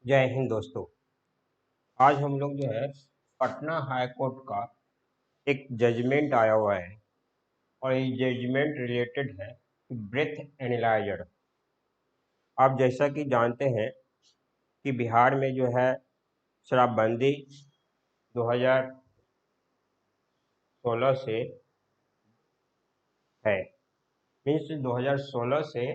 जय हिंद दोस्तों। आज हम लोग जो है पटना हाई कोर्ट का एक जजमेंट आया हुआ है और ये जजमेंट रिलेटेड है ब्रेथ एनालाइजर। आप जैसा कि जानते हैं कि बिहार में जो है शराबबंदी 2016 से है। मीन्स 2016 से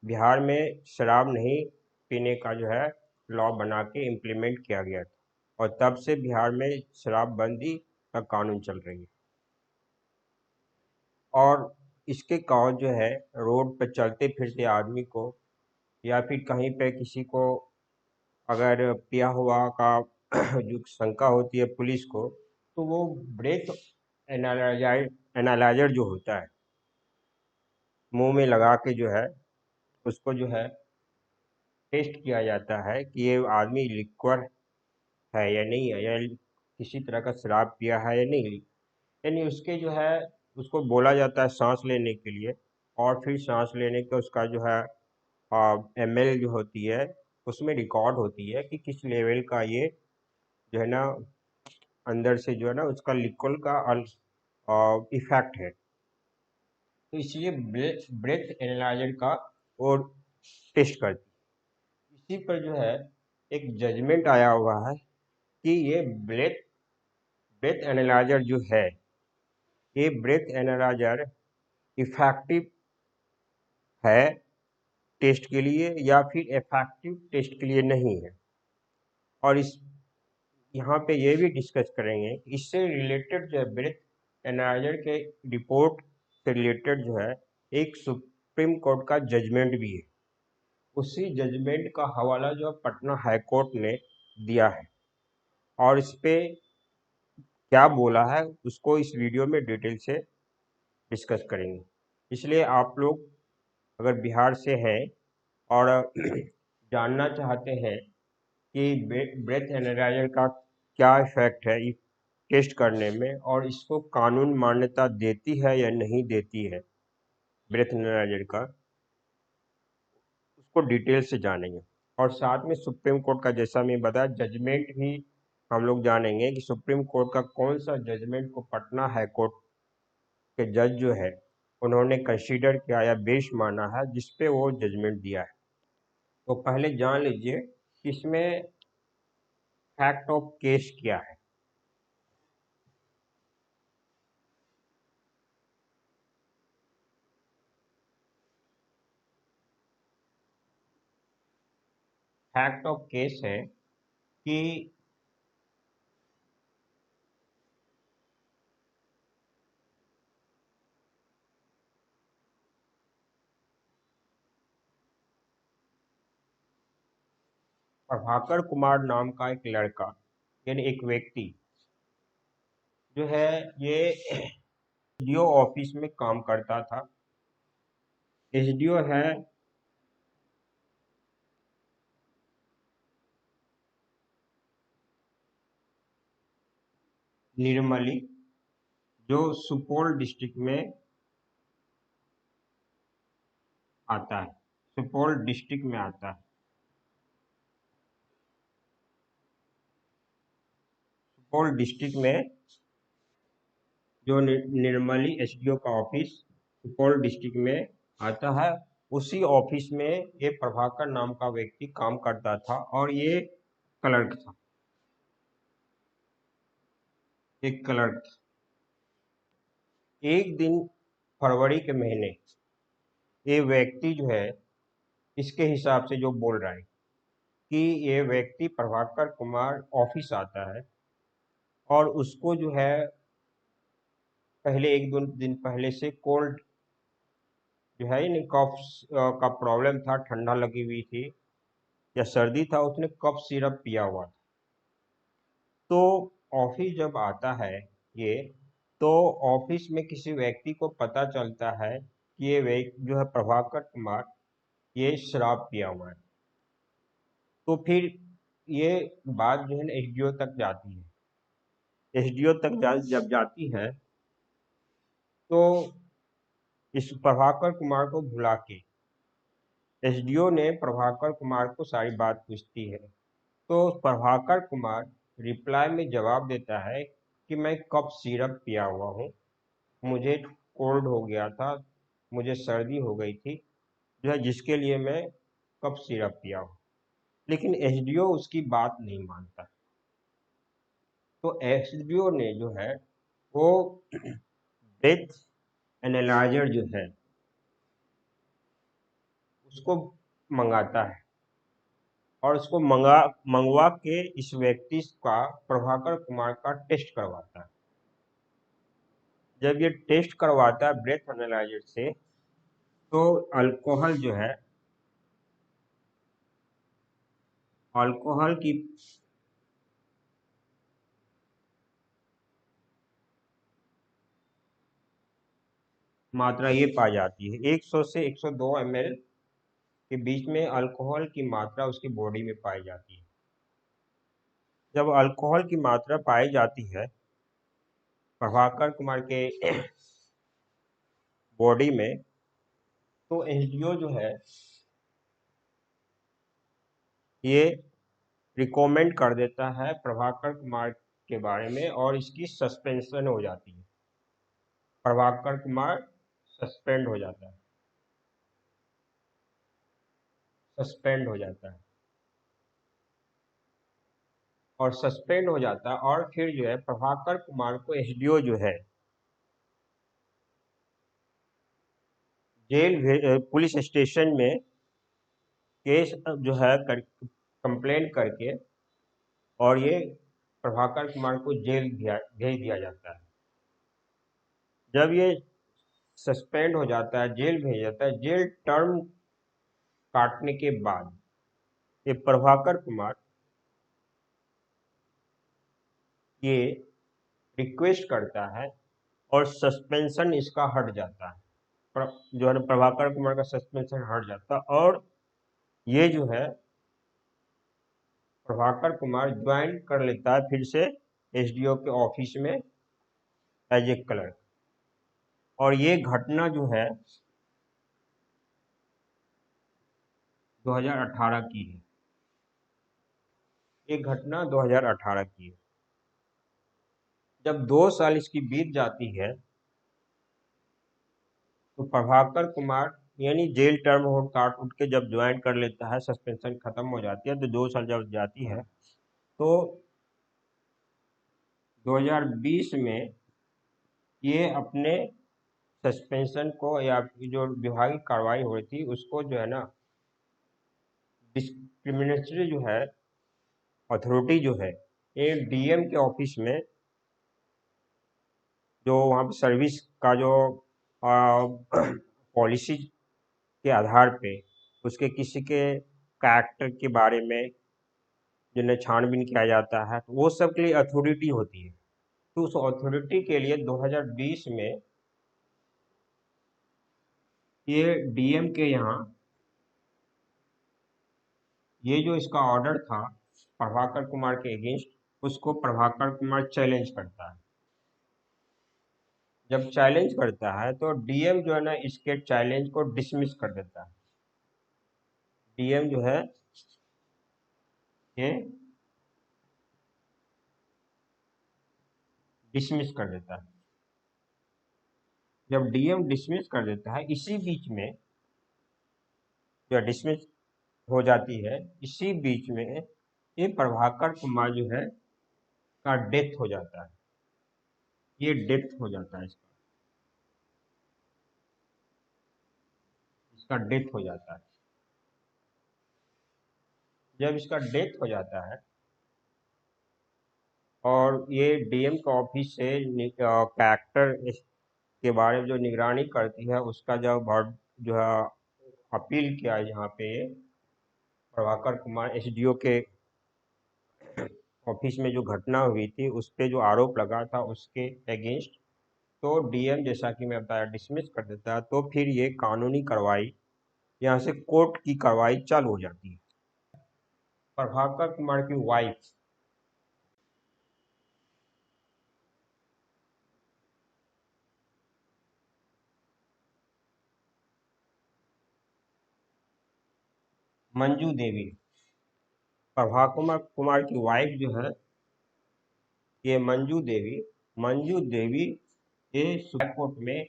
बिहार में शराब नहीं पीने का जो है लॉ बना के इम्प्लीमेंट किया गया था और तब से बिहार में शराबबंदी का कानून चल रही है। और इसके कारण जो है रोड पर चलते फिरते आदमी को या फिर कहीं पे किसी को अगर पिया हुआ का जो शंका होती है पुलिस को, तो वो ब्रेथ एनालाइजर जो होता है मुंह में लगा के जो है उसको जो है टेस्ट किया जाता है कि ये आदमी लिक्वर है या नहीं है, या किसी तरह का शराब पिया है या नहीं। यानी उसके जो है उसको बोला जाता है सांस लेने के लिए, और फिर सांस लेने का उसका जो है एमएल जो होती है उसमें रिकॉर्ड होती है कि किस लेवल का ये जो है ना अंदर से जो है ना उसका लिक्विड का इफेक्ट है। तो इसलिए ब्रेथ एनालाइजर का वो टेस्ट करती है। इसी पर जो है एक जजमेंट आया हुआ है कि ये ब्रेथ ब्रेथ एनालाइजर जो है, ये ब्रेथ एनालाइजर इफेक्टिव है टेस्ट के लिए या फिर इफेक्टिव टेस्ट के लिए नहीं है। और इस यहाँ पे ये भी डिस्कस करेंगे कि इससे रिलेटेड जो है ब्रेथ एनालाइजर के रिपोर्ट से रिलेटेड जो है एक सुप्रीम कोर्ट का जजमेंट भी है। उसी जजमेंट का हवाला जो है पटना हाई कोर्ट ने दिया है और इस पे क्या बोला है उसको इस वीडियो में डिटेल से डिस्कस करेंगे। इसलिए आप लोग अगर बिहार से हैं और जानना चाहते हैं कि ब्रेथ एनालाइजर का क्या इफेक्ट है टेस्ट करने में और इसको कानून मान्यता देती है या नहीं देती है ब्रेथ एनालाइजर का, उसको डिटेल से जानेंगे। और साथ में सुप्रीम कोर्ट का जैसा मैं बताया जजमेंट भी हम लोग जानेंगे कि सुप्रीम कोर्ट का कौन सा जजमेंट को पटना हाई कोर्ट के जज जो है उन्होंने कंसीडर किया या बेस माना है जिसपे वो जजमेंट दिया है। तो पहले जान लीजिए कि इसमें फैक्ट ऑफ केस क्या है। फैक्ट ऑफ केस है कि प्रभाकर कुमार नाम का एक लड़का यानी एक व्यक्ति जो है ये एसडीओ ऑफिस में काम करता था। एसडीओ है निर्मली, जो सुपौल डिस्ट्रिक्ट में आता है। सुपौल डिस्ट्रिक्ट में आता है। सुपौल डिस्ट्रिक्ट में जो निर्मली एसडीओ का ऑफिस सुपौल डिस्ट्रिक्ट में आता है, उसी ऑफिस में ये प्रभाकर नाम का व्यक्ति काम करता था और ये क्लर्क था, एक क्लर्क था। एक दिन फरवरी के महीने ये व्यक्ति जो है इसके हिसाब से जो बोल रहा है कि ये व्यक्ति प्रभाकर कुमार ऑफिस आता है और उसको जो है पहले एक दो दिन पहले से कोल्ड जो है नहीं कफ का प्रॉब्लम था, ठंडा लगी हुई थी या सर्दी था, उसने कफ सिरप पिया हुआ था। तो ऑफिस जब आता है ये, तो ऑफिस में किसी व्यक्ति को पता चलता है कि ये व्यक्ति जो है प्रभाकर कुमार ये शराब पिया हुआ है। तो फिर ये बात जो है ना एसडीओ तक जाती है। एसडीओ तक जब जाती है तो इस प्रभाकर कुमार को बुला के एसडीओ ने प्रभाकर कुमार को सारी बात पूछती है तो प्रभाकर कुमार रिप्लाई में जवाब देता है कि मैं कफ सिरप पिया हुआ हूँ, मुझे कोल्ड हो गया था, मुझे सर्दी हो गई थी, जो है जिसके लिए मैं कफ सिरप पिया हूँ। लेकिन एसडीओ उसकी बात नहीं मानता। तो एसडीओ ने जो है वो डेथ एनालाइजर जो है उसको मंगाता है और उसको मंगवा के इस व्यक्ति का, प्रभाकर कुमार का टेस्ट करवाता है। जब ये टेस्ट करवाता है ब्रेथ एनालाइजर से, तो अल्कोहल जो है, अल्कोहल की मात्रा ये पाई जाती है 100 से 102 ml के बीच में अल्कोहल की मात्रा उसकी बॉडी में पाई जाती है। जब अल्कोहल की मात्रा पाई जाती है प्रभाकर कुमार के बॉडी में, तो एसडीओ जो है ये रिकमेंड कर देता है प्रभाकर कुमार के बारे में और इसकी सस्पेंशन हो जाती है। प्रभाकर कुमार सस्पेंड हो जाता है, सस्पेंड हो जाता है और सस्पेंड हो जाता है। और फिर जो है प्रभाकर कुमार को एसडीओ जो है पुलिस स्टेशन में केस जो है कंप्लेंट करके और ये प्रभाकर कुमार को जेल भेज दिया जाता है। जब ये सस्पेंड हो जाता है, जेल भेज जाता है, जेल टर्म काटने के बाद ये प्रभाकर कुमार ये रिक्वेस्ट करता है और सस्पेंशन इसका हट जाता है। जो है प्रभाकर कुमार का सस्पेंशन हट जाता है और ये जो है प्रभाकर कुमार ज्वाइन कर लेता है फिर से एसडीओ के ऑफिस में एज ए क्लर्क। और ये घटना जो है 2018 की है। ये घटना 2018 की है। जब 2 साल इसकी बीत जाती है तो प्रभाकर कुमार यानी जेल टर्म हो काट उठ के जब ज्वाइन कर लेता है, सस्पेंशन खत्म हो जाती है, तो 2 साल जब जाती है तो 2020 में ये अपने सस्पेंशन को या जो विभागीय कार्रवाई हो रही थी उसको जो है ना डिस्क्रिमिनेटरी जो है अथॉरिटी जो है ये डीएम के ऑफिस में, जो वहाँ पे सर्विस का जो पॉलिसी के आधार पे उसके किसी के कैरेक्टर के बारे में जिन्हें छानबीन किया जाता है, तो वो सब के लिए अथॉरिटी होती है। तो उस अथॉरिटी के लिए 2020 में ये डीएम के यहाँ ये जो इसका ऑर्डर था प्रभाकर कुमार के अगेंस्ट, उसको प्रभाकर कुमार चैलेंज करता है। जब चैलेंज करता है तो डीएम जो है ना इसके चैलेंज को डिसमिस कर देता है। डीएम जो है ये डिसमिस कर देता है। जब डीएम डिसमिस कर देता है, इसी बीच में जो डिसमिस हो जाती है, इसी बीच में ये प्रभाकर कुमार जो है का डेथ हो जाता है। ये डेथ हो जाता है इसका इसका डेथ हो जाता है। जब इसका डेथ हो जाता है और ये डीएम का ऑफिस से कैरेक्टर के बारे में जो निगरानी करती है उसका जो है अपील किया है यहाँ पे प्रभाकर कुमार एसडीओ के ऑफिस में जो घटना हुई थी उस पे जो आरोप लगा था उसके अगेंस्ट, तो डीएम जैसा कि मैं बताया डिसमिस कर देता है। तो फिर ये कानूनी कार्रवाई यहाँ से कोर्ट की कार्रवाई चालू हो जाती है। प्रभाकर कुमार की वाइफ मंजू देवी, प्रभा कुमार की वाइफ जो है ये मंजू देवी ये सुप्रीम कोर्ट में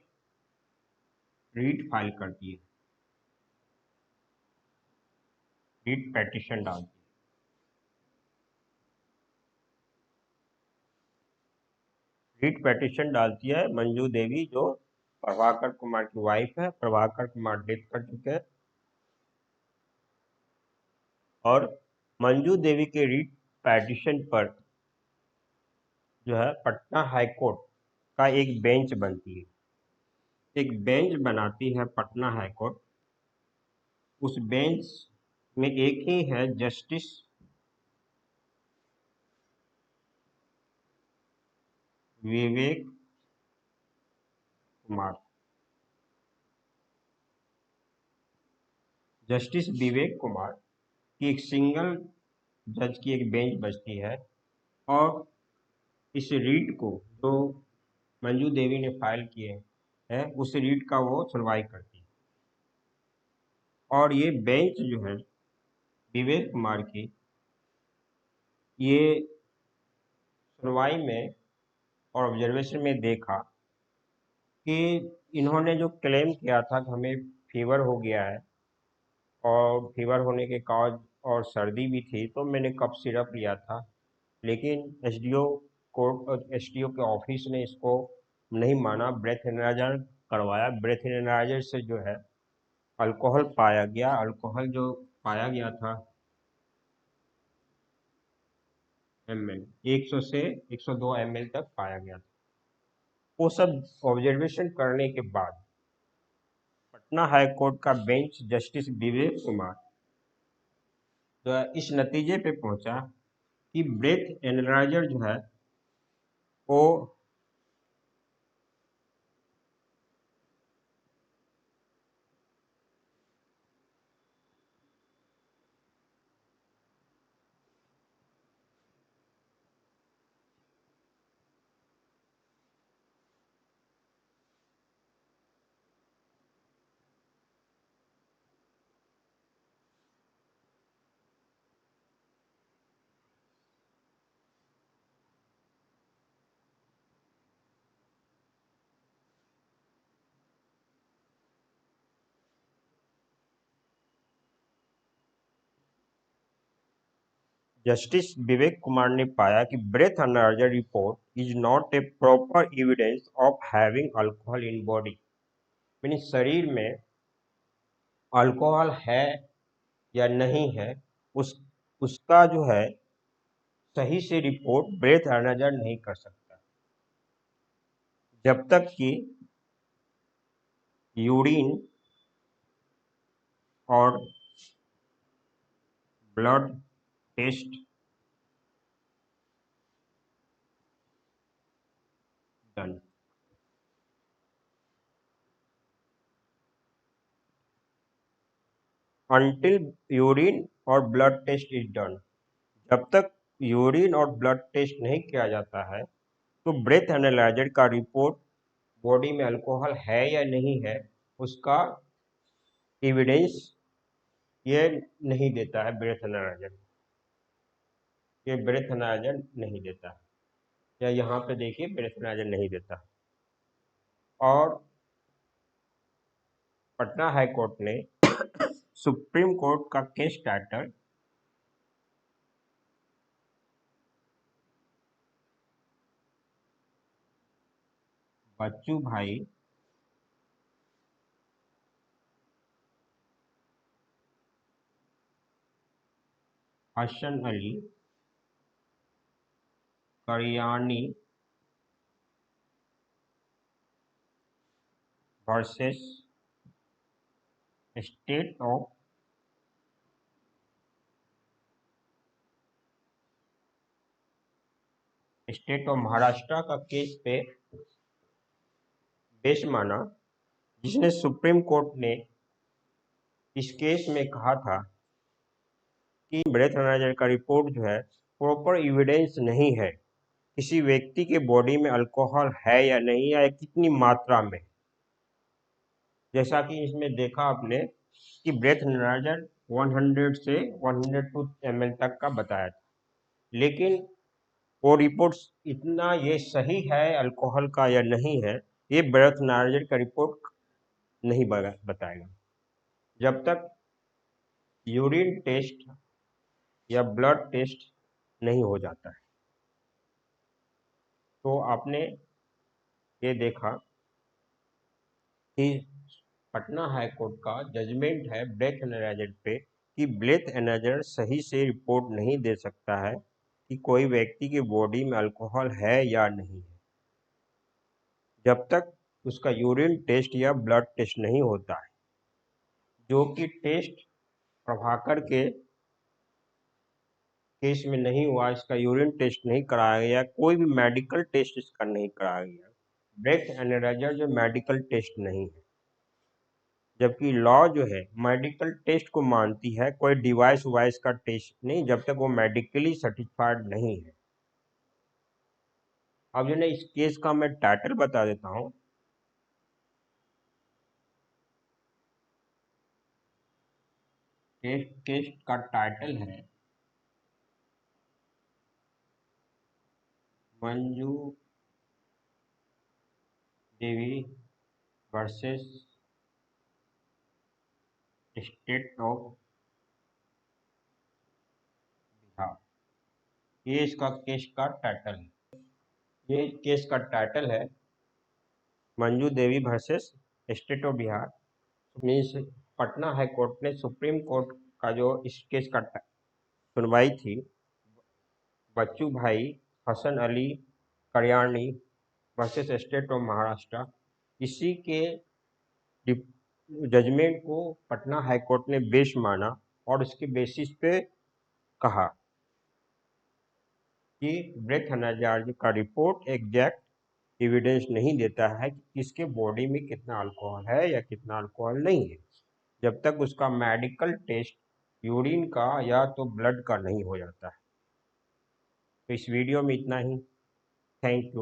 रीट फाइल करती है, रीट पेटिशन डालती है। रीट पेटिशन डालती है मंजू देवी, जो प्रभाकर कुमार की वाइफ है। प्रभाकर कुमार डेथ कर चुके हैं और मंजू देवी के रीट पेटिशन पर जो है पटना हाई कोर्ट का एक बेंच बनती है, एक बेंच बनाती है पटना हाई कोर्ट। उस बेंच में एक ही है, जस्टिस विवेक कुमार। जस्टिस विवेक कुमार की एक सिंगल जज की एक बेंच बचती है और इस रीट को जो मंजू देवी ने फाइल किए है उस रीट का वो सुनवाई करती है। और ये बेंच जो है विवेक कुमार की, ये सुनवाई में और ऑब्जर्वेशन में देखा कि इन्होंने जो क्लेम किया था कि हमें फीवर हो गया है और फीवर होने के कारण और सर्दी भी थी, तो मैंने कफ सिरप लिया था, लेकिन एसडीओ कोर्ट एसडीओ के ऑफिस ने इसको नहीं माना, ब्रेथ एनालाइजर करवाया। ब्रेथ एनालाइजर से जो है अल्कोहल पाया गया। अल्कोहल जो पाया गया था ml 100 से 102 ml तक पाया गया था। वो सब ऑब्जर्वेशन करने के बाद पटना हाई कोर्ट का बेंच जस्टिस विवेक कुमार जो है इस नतीजे पे पहुंचा कि ब्रेथ एनालाइजर जो है वो जस्टिस विवेक कुमार ने पाया कि breath analyser report is not a proper evidence of having alcohol in body. यानी शरीर में अल्कोहल है या नहीं है, उस उसका जो है सही से रिपोर्ट ब्रेथ एनालाइजर नहीं कर सकता जब तक कि यूरिन और blood test done. until urine और ब्लड टेस्ट इज डन, जब तक यूरिन और ब्लड टेस्ट नहीं किया जाता है तो ब्रेथ एनालाइजर का रिपोर्ट बॉडी में अल्कोहल है या नहीं है उसका एविडेंस ये नहीं देता है। ब्रेथ एनालाइजर ये ब्रेथ एनालाइजर नहीं देता है, या यहाँ पे देखिए ब्रेथ एनालाइजर नहीं देता। और पटना हाई कोर्ट ने सुप्रीम कोर्ट का केस स्टार्टर Bachchu Bhai Hasan Ali Kariyani versus state of Maharashtra का केस पे बेस माना, जिसने सुप्रीम कोर्ट ने इस केस में कहा था कि ब्रेथ एनालाइजर का रिपोर्ट जो है प्रॉपर एविडेंस नहीं है किसी व्यक्ति के बॉडी में अल्कोहल है या नहीं, या कितनी मात्रा में। जैसा कि इसमें देखा आपने कि ब्रेथ एनालाइजर 100 से 102 ml तक का बताया था, लेकिन वो रिपोर्ट्स इतना ये सही है अल्कोहल का या नहीं है, ये ब्रथ नार्जर का रिपोर्ट नहीं बताएगा। जब तक यूरिन टेस्ट या ब्लड टेस्ट नहीं हो जाता है। तो आपने ये देखा कि पटना हाई कोर्ट का जजमेंट है ब्रेथ एनालाइजर पे कि ब्रेथ एनालाइजर सही से रिपोर्ट नहीं दे सकता है कि कोई व्यक्ति की बॉडी में अल्कोहल है या नहीं है, जब तक उसका यूरिन टेस्ट या ब्लड टेस्ट नहीं होता है, जो कि टेस्ट प्रभाकर के केस में नहीं हुआ। इसका यूरिन टेस्ट नहीं कराया गया, कोई भी मेडिकल टेस्ट इसका नहीं कराया गया। ब्रेथ एनालाइजर जो मेडिकल टेस्ट नहीं है, जबकि लॉ जो है मेडिकल टेस्ट को मानती है, कोई डिवाइस वाइस का टेस्ट नहीं, जब तक वो मेडिकली सर्टिफाइड नहीं है। अब जो ना इस केस का मैं टाइटल बता देता हूँ। केस का टाइटल है Manju Devi versus state of Bihar. ये इसका केस का टाइटल है। ये केस का टाइटल है Manju Devi versus state of Bihar. Means Patna high court ने सुप्रीम कोर्ट का जो इस केस का सुनवाई थी, Bachchu Bhai Hasan Ali Kalyani versus state of Maharashtra, इसी के जजमेंट को पटना हाई कोर्ट ने बेस माना और उसके बेसिस पे कहा कि ब्रेथ एनालाइजर का रिपोर्ट एग्जैक्ट एविडेंस नहीं देता है कि किसके बॉडी में कितना अल्कोहल है या कितना अल्कोहल नहीं है, जब तक उसका मेडिकल टेस्ट यूरिन का या तो ब्लड का नहीं हो जाता है। तो इस वीडियो में इतना ही। Thank you.